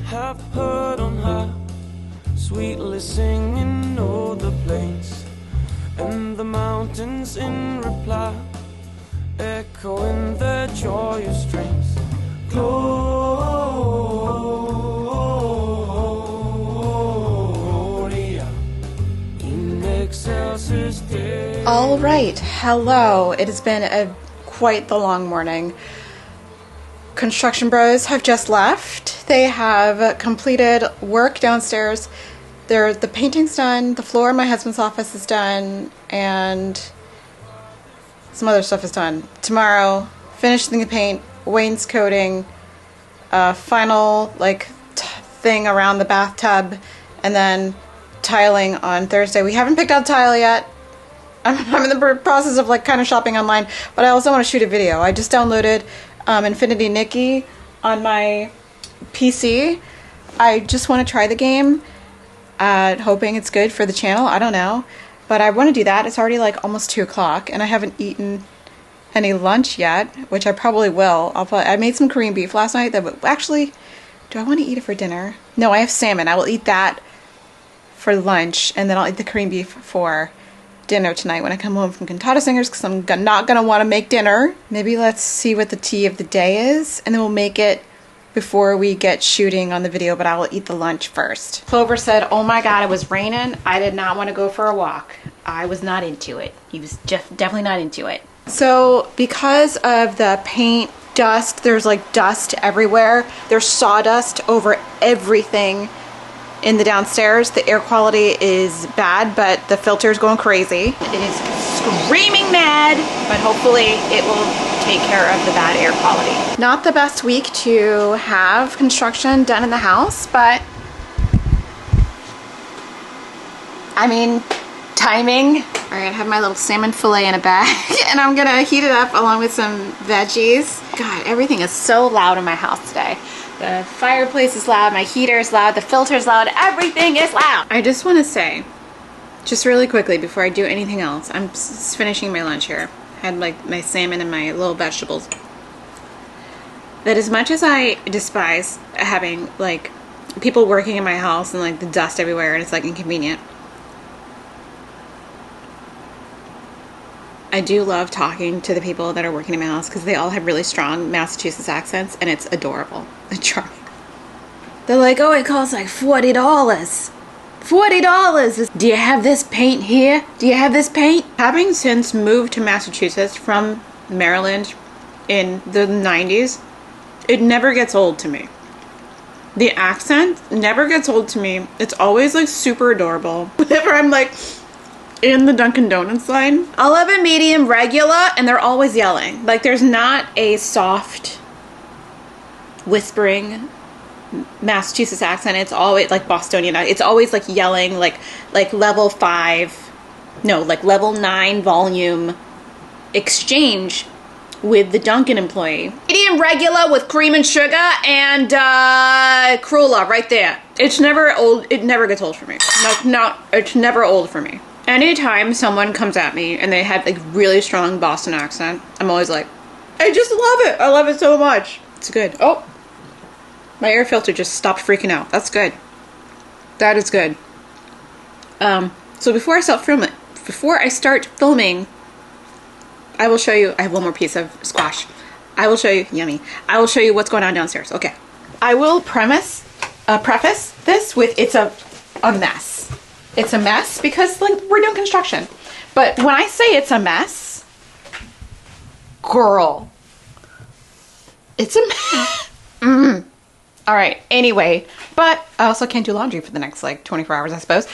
have put on her, sweetly singing o'er the plains and the mountains in reply, echoing their joyous strains. Gloria in excelsis Deo. All right, hello. It has been quite the long morning. Construction bros have just left. They have completed work downstairs. The painting's done, the floor in my husband's office is done, and some other stuff is done. Tomorrow, finishing the paint, wainscoting, final thing around the bathtub, and then tiling on Thursday. We haven't picked out tile yet. I'm in the process of kind of shopping online, but I also want to shoot a video. I just downloaded Infinity Nikki on my PC. I just want to try the game, hoping it's good for the channel. I don't know, but I want to do that. It's already almost 2 o'clock, and I haven't eaten any lunch yet, which I probably will. I made some Korean beef last night. Actually, do I want to eat it for dinner? No, I have salmon. I will eat that for lunch, and then I'll eat the Korean beef for dinner tonight when I come home from Cantata Singers, because I'm not going to want to make dinner. Maybe let's see what the tea of the day is, and then we'll make it before we get shooting on the video, but I will eat the lunch first. Clover said, oh my god, it was raining. I did not want to go for a walk. I was not into it. He was definitely not into it. So because of the paint dust, there's dust everywhere. There's sawdust over everything in the downstairs. The air quality is bad, but the filter's going crazy. It is screaming mad, but hopefully it will take care of the bad air quality. Not the best week to have construction done in the house, but I mean, timing. All right, I have my little salmon fillet in a bag, and I'm gonna heat it up along with some veggies. God, everything is so loud in my house today. The fireplace is loud, my heater is loud, the filter is loud, everything is loud. I just want to say, just really quickly before I do anything else, I'm finishing my lunch here. I had my salmon and my little vegetables. That as much as I despise having people working in my house and the dust everywhere and it's inconvenient, I do love talking to the people that are working in my house because they all have really strong Massachusetts accents, and it's adorable. It's charming. They're like, oh, it costs $40. $40! Do you have this paint here? Do you have this paint? Having since moved to Massachusetts from Maryland in the 90s, it never gets old to me. The accent never gets old to me. It's always super adorable. Whenever I'm in the Dunkin' Donuts line, I'll have a medium regular, and they're always yelling. There's not a soft whispering Massachusetts accent. It's always Bostonian. It's always yelling, level 5, no, level 9 volume exchange with the Dunkin' employee. Medium regular with cream and sugar and Cruella right there. It's never old. It never gets old for me. It's never old for me. Anytime someone comes at me and they have really strong Boston accent, I'm always I just love it. I love it so much. It's good. Oh, my air filter just stopped freaking out. That's good. That is good. So before I start filming, I will show you. I have one more piece of squash. I will show you. Yummy. I will show you what's going on downstairs. Okay. I will preface this with it's a mess. It's a mess because we're doing construction. But when I say it's a mess, girl, it's a mess. All right, anyway, but I also can't do laundry for the next 24 hours, I suppose.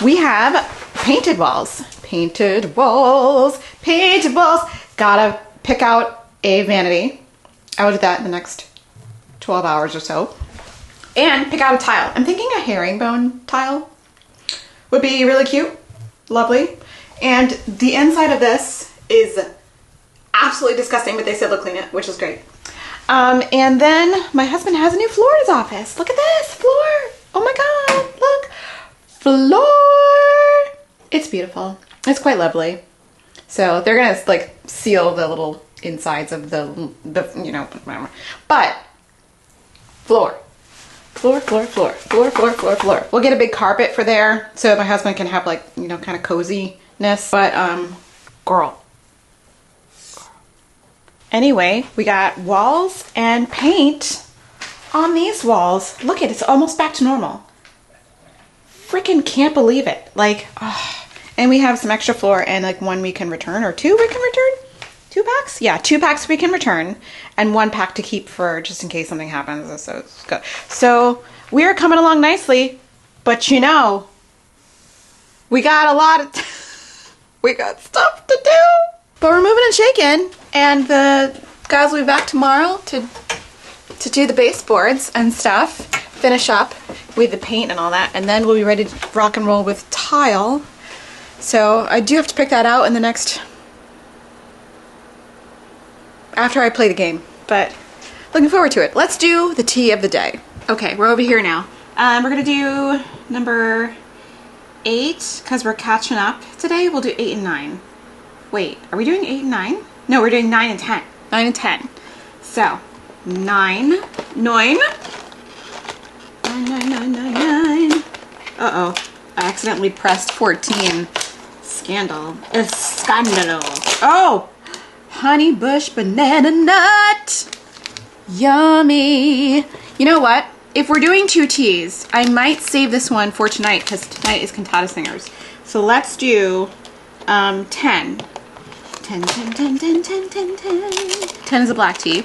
We have painted walls. Painted walls. Painted walls. Gotta pick out a vanity. I will do that in the next 12 hours or so. And pick out a tile. I'm thinking a herringbone tile would be really cute. Lovely. And the inside of this is absolutely disgusting, but they said they'll clean it, which is great. And then my husband has a new floor in his office. Look at this floor. Oh my god, look. Floor. It's beautiful. It's quite lovely. So they're gonna seal the little insides of the you know, whatever. But floor. Floor, floor, floor, floor, floor, floor, floor. We'll get a big carpet for there so my husband can have like, you know, kind of coziness. But, girl. Anyway, we got walls and paint on these walls. Look at it, it's almost back to normal. Freaking can't believe it. Like, oh. And we have some extra floor and like one we can return, or two we can return. 2 packs? Yeah, 2 packs we can return and 1 pack to keep for just in case something happens. So it's good. So we're coming along nicely, but you know, we got a lot of, we got stuff to do. But we're moving and shaking, and the guys will be back tomorrow to do the baseboards and stuff, finish up with the paint and all that, and then we'll be ready to rock and roll with tile. So I do have to pick that out in the next, after I play the game, but looking forward to it. Let's do the tea of the day. Okay, we're over here now. We're gonna do number 8 because we're catching up today. We'll do 8 and 9. Wait, are we doing 8 and 9? No, we're doing 9 and 10. 9 and 10. So 9. Uh-oh, I accidentally pressed 14. Scandal. Scandalo. Oh! Honey bush banana nut. Yummy. You know what? If we're doing 2 teas, I might save this one for tonight because tonight is Cantata Singers. So let's do 10. 10, 10, 10, 10, 10, 10, 10. 10 is a black tea.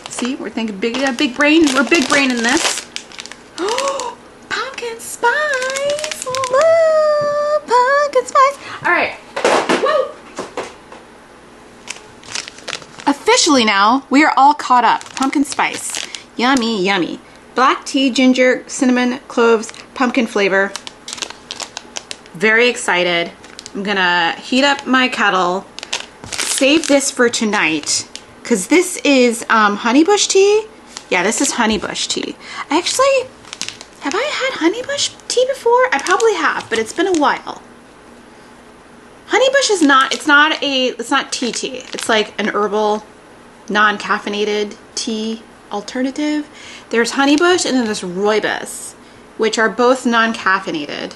See, we're thinking big brain. We're big brain in this. Oh, pumpkin spice. Love pumpkin spice. All right. Woo. Officially now, we are all caught up. Pumpkin spice. Yummy, yummy. Black tea, ginger, cinnamon, cloves, pumpkin flavor. Very excited. I'm gonna heat up my kettle. Save this for tonight. Because this is honeybush tea. Yeah, this is honeybush tea. Actually, have I had honeybush tea before? I probably have, but it's been a while. Honeybush is not, it's not tea tea. It's like an herbal, non-caffeinated tea alternative. There's honeybush and then there's rooibos, which are both non-caffeinated.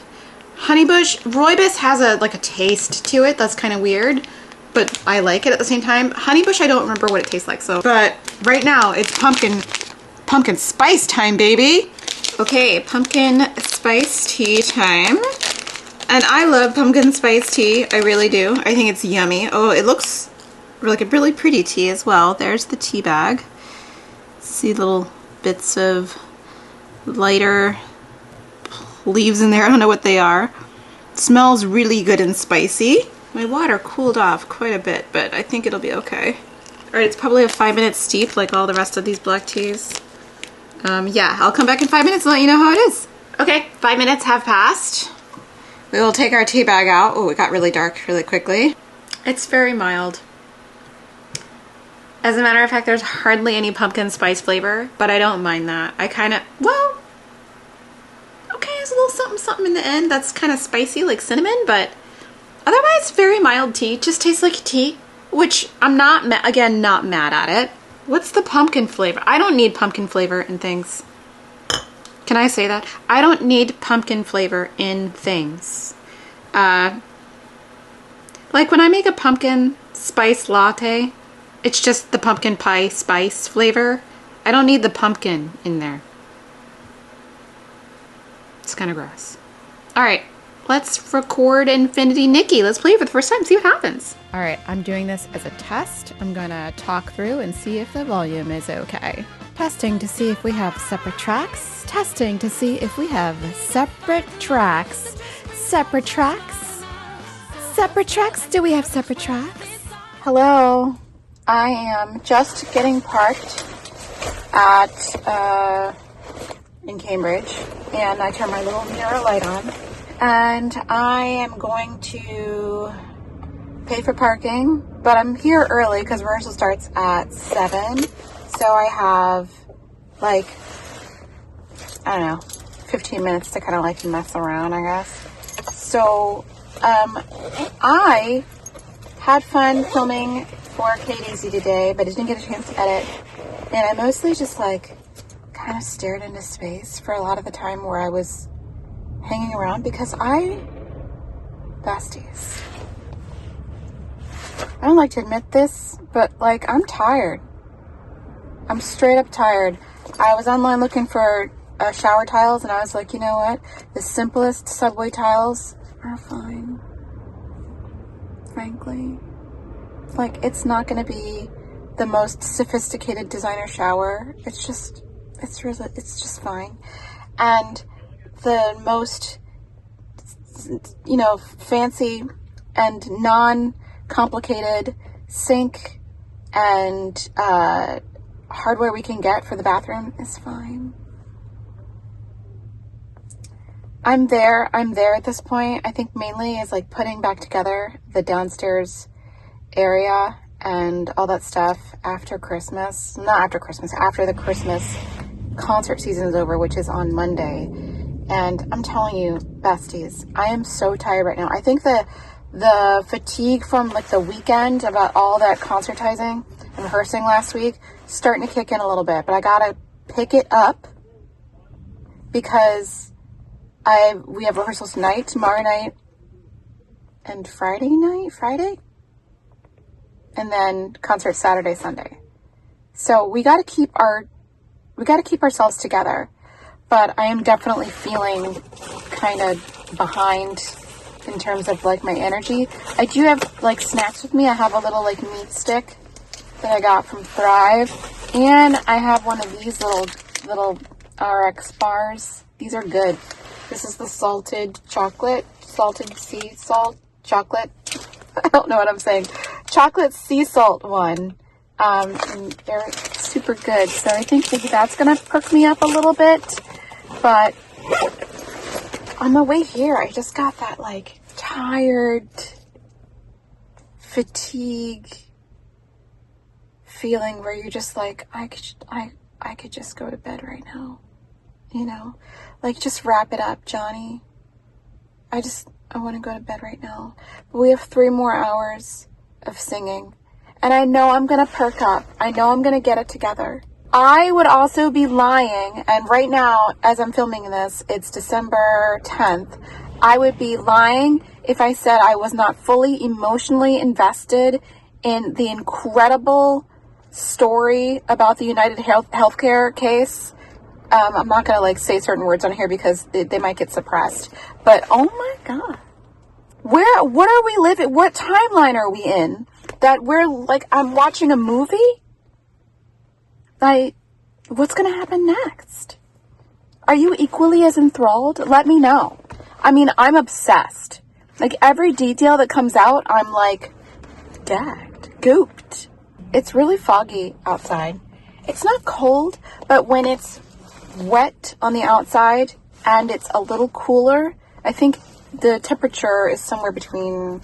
Rooibos has a taste to it that's kind of weird, but I like it at the same time. Honeybush, I don't remember what it tastes like. So, but right now it's pumpkin spice time, baby. Okay, pumpkin spice tea time. And I love pumpkin spice tea. I really do. I think it's yummy. Oh, it looks like a really pretty tea as well. There's the tea bag. See little bits of lighter leaves in there. I don't know what they are. It smells really good and spicy. My water cooled off quite a bit, but I think it'll be okay. All right, it's probably a 5-minute steep like all the rest of these black teas. Yeah, I'll come back in 5 minutes and let you know how it is. Okay, 5 minutes have passed. We will take our tea bag out. Oh, it got really dark really quickly. It's very mild. As a matter of fact, there's hardly any pumpkin spice flavor, but I don't mind that. I kind of, well, okay, there's a little something something in the end that's kind of spicy like cinnamon, but otherwise very mild tea. Just tastes like tea, which I'm not, again, not mad at it. What's the pumpkin flavor? I don't need pumpkin flavor in things. Can I say that? I don't need pumpkin flavor in things. Like when I make a pumpkin spice latte, it's just the pumpkin pie spice flavor. I don't need the pumpkin in there. It's kind of gross. All right, let's record Infinity Nikki. Let's play it for the first time, see what happens. All right, I'm doing this as a test. I'm gonna talk through and see if the volume is okay. Testing to see if we have separate tracks. Testing to see if we have separate tracks. Separate tracks? Separate tracks? Do we have separate tracks? Hello. I am just getting parked at in Cambridge, and I turn my little mirror light on, and I am going to pay for parking, but I'm here early because rehearsal starts at 7, so I have like, I don't know, 15 minutes to kind of like mess around, I guess. So I had fun filming for K Daisy today, but I didn't get a chance to edit, and I mostly just like kind of stared into space for a lot of the time where I was hanging around because besties, I don't like to admit this, but like, I'm tired. I'm straight up tired. I was online looking for shower tiles, and I was like, you know what? The simplest subway tiles are fine. Frankly, like, it's not going to be the most sophisticated designer shower. It's just fine. And the most, fancy and non-complicated sink and hardware we can get for the bathroom is fine. I'm there at this point. I think mainly is like putting back together the downstairs area and all that stuff after the Christmas concert season is over, which is on Monday. And I'm telling you, besties, I am so tired right now. I think the fatigue from like the weekend about all that concertizing and rehearsing last week starting to kick in a little bit, but I gotta pick it up because we have rehearsals tonight, tomorrow night, and Friday, and then concert Saturday, Sunday. So we gotta keep ourselves together. But I am definitely feeling kind of behind in terms of like my energy. I do have like snacks with me. I have a little like meat stick that I got from Thrive, and I have one of these little RX bars. These are good. This is the salted sea salt chocolate. I don't know what I'm saying. Chocolate sea salt one. And they're super good. So I think maybe that's gonna perk me up a little bit. But on the way here, I just got that like tired, fatigue feeling where you're just like, I could just go to bed right now, like just wrap it up, Johnny. I want to go to bed right now. But we have 3 more hours of singing, and I know I'm gonna perk up. I know I'm gonna get it together. I would also be lying, and right now, as I'm filming this, it's December 10th. I would be lying if I said I was not fully emotionally invested in the incredible story about the United Healthcare case. I'm not going to like say certain words on here because they might get suppressed. But oh my God. What are we living? What timeline are we in? That we're like, I'm watching a movie? Like, what's going to happen next? Are you equally as enthralled? Let me know. I mean, I'm obsessed. Like, every detail that comes out, I'm like, gagged, gooped. It's really foggy outside. It's not cold, but when it's wet on the outside and it's a little cooler, I think the temperature is somewhere between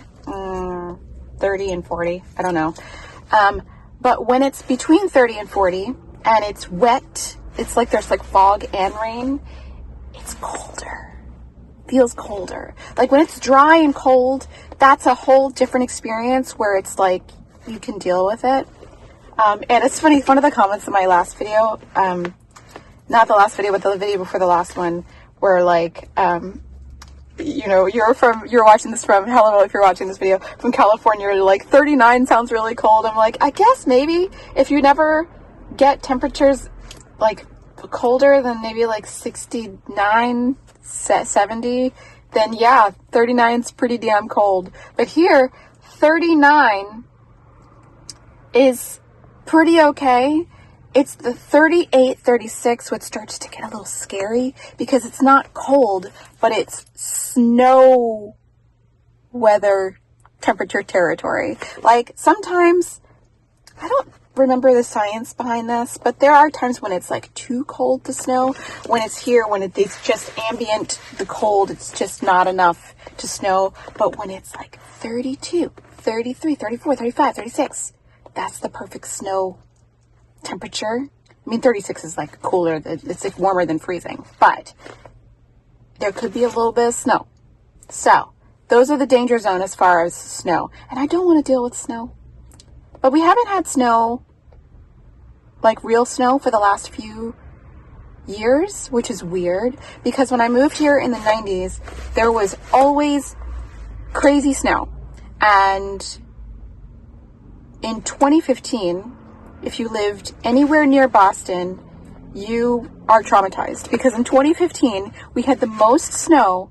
30 and 40. I don't know. But when it's between 30 and 40 and it's wet, it's like there's like fog and rain, it's colder. Feels colder. Like when it's dry and cold, that's a whole different experience where it's like you can deal with it. And it's funny, one of the comments in my last video, not the last video, but the video before the last one, were like, you're watching this from, hello, if you're watching this video from California, you're like, 39 sounds really cold. I'm like, I guess maybe if you never get temperatures like colder than maybe like 69, 70, then yeah, 39's pretty damn cold. But here, 39 is pretty okay. It's the 38, 36 which starts to get a little scary because it's not cold, but it's snow weather temperature territory. Like sometimes, I don't remember the science behind this, but there are times when it's like too cold to snow. When it's here, when it's just ambient, the cold, it's just not enough to snow. But when it's like 32, 33, 34, 35, 36, that's the perfect snow temperature. I mean, 36 is like cooler. It's like warmer than freezing, but there could be a little bit of snow. So those are the danger zone as far as snow. And I don't want to deal with snow. But we haven't had snow, like real snow, for the last few years, which is weird because when I moved here in the 90s, there was always crazy snow. And in 2015, if you lived anywhere near Boston, you are traumatized because in 2015, we had the most snow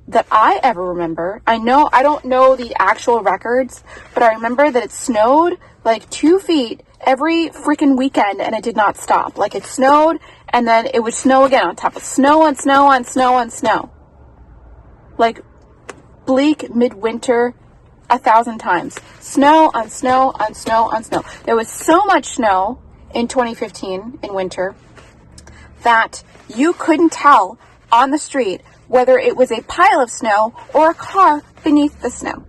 that I ever remember. I don't know the actual records, but I remember that it snowed like 2 feet every freaking weekend and it did not stop. Like it snowed and then it would snow again on top of snow on snow on snow on snow. Like bleak midwinter 1,000 times. Snow on snow on snow on snow. There was so much snow in 2015 in winter that you couldn't tell on the street whether it was a pile of snow or a car beneath the snow.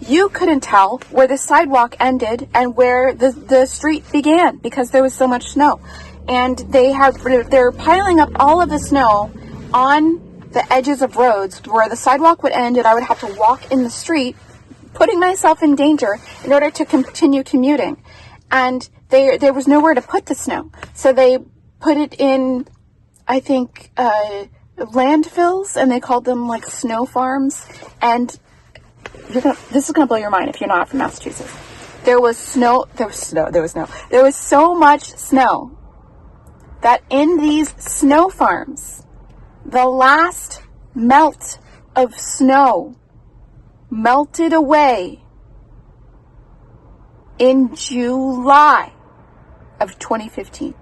You couldn't tell where the sidewalk ended and where the street began because there was so much snow. And they're piling up all of the snow on the edges of roads where the sidewalk would end and I would have to walk in the street, putting myself in danger in order to continue commuting. And there was nowhere to put the snow. So they put it in, I think, landfills, and they called them like snow farms. And this is gonna blow your mind if you're not from Massachusetts. There was so much snow that in these snow farms, the last melt of snow melted away in July of 2015.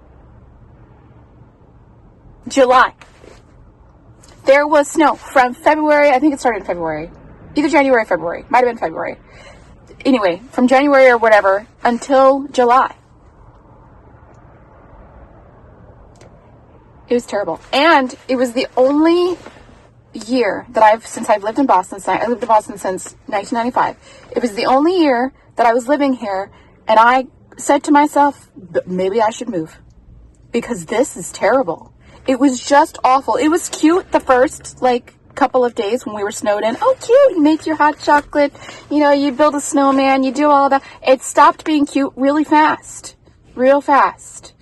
July. There was snow from February, I think it started in February. Either January or February. Might have been February. Anyway, from January or whatever until July. It was terrible. And it was the only year that since I've lived in Boston, I lived in Boston since 1995. It was the only year that I was living here and I said to myself, maybe I should move because this is terrible. It was just awful. It was cute the first couple of days when we were snowed in. Oh, cute. You make your hot chocolate. You build a snowman. You do all that. It stopped being cute really fast. Real fast.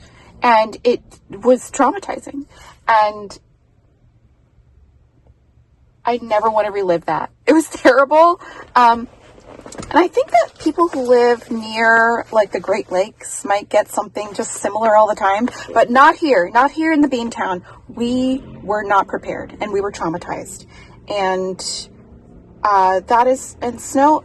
And it was traumatizing. And I never want to relive that. It was terrible. And I think that people who live near the Great Lakes might get something just similar all the time, but not here in the Beantown. We were not prepared and we were traumatized. And snow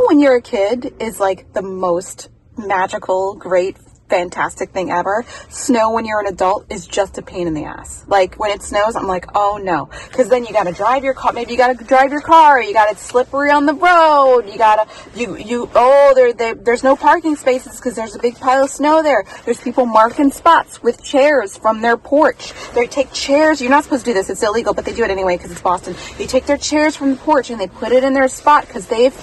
when you're a kid is the most magical, great, fantastic thing ever. Snow when you're an adult is just a pain in the ass. When it snows, I'm like, oh no, because then you got to drive your car. Maybe you got to drive your car. You got it slippery on the road. There's no parking spaces because there's a big pile of snow there. There's people marking spots with chairs from their porch. They take chairs. You're not supposed to do this. It's illegal, but they do it anyway because it's Boston. They take their chairs from the porch and they put it in their spot because they've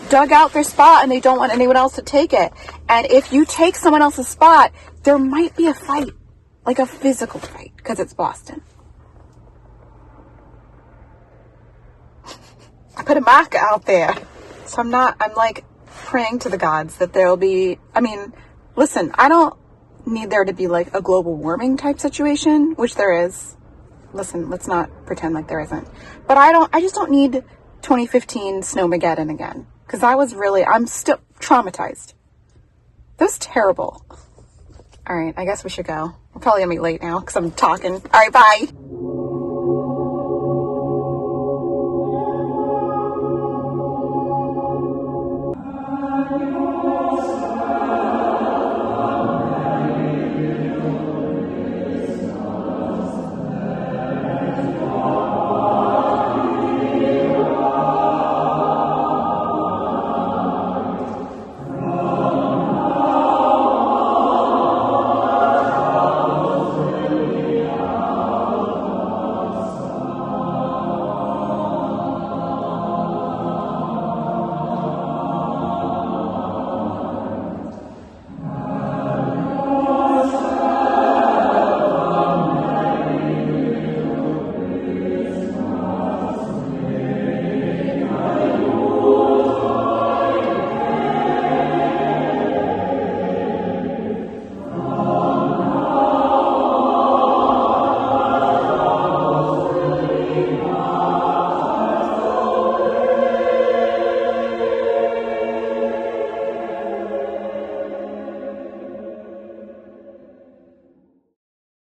dug out their spot and they don't want anyone else to take it. And if you take someone else's spot, there might be a fight, a physical fight, because it's Boston. I put a mark out there. So I'm praying to the gods that there'll be, listen, I don't need there to be a global warming type situation, which there is. Listen, let's not pretend like there isn't. But I just don't need 2015 Snowmageddon again. Because I'm still traumatized. That was terrible. All right, I guess we should go. We're probably going to be late now because I'm talking. All right, bye.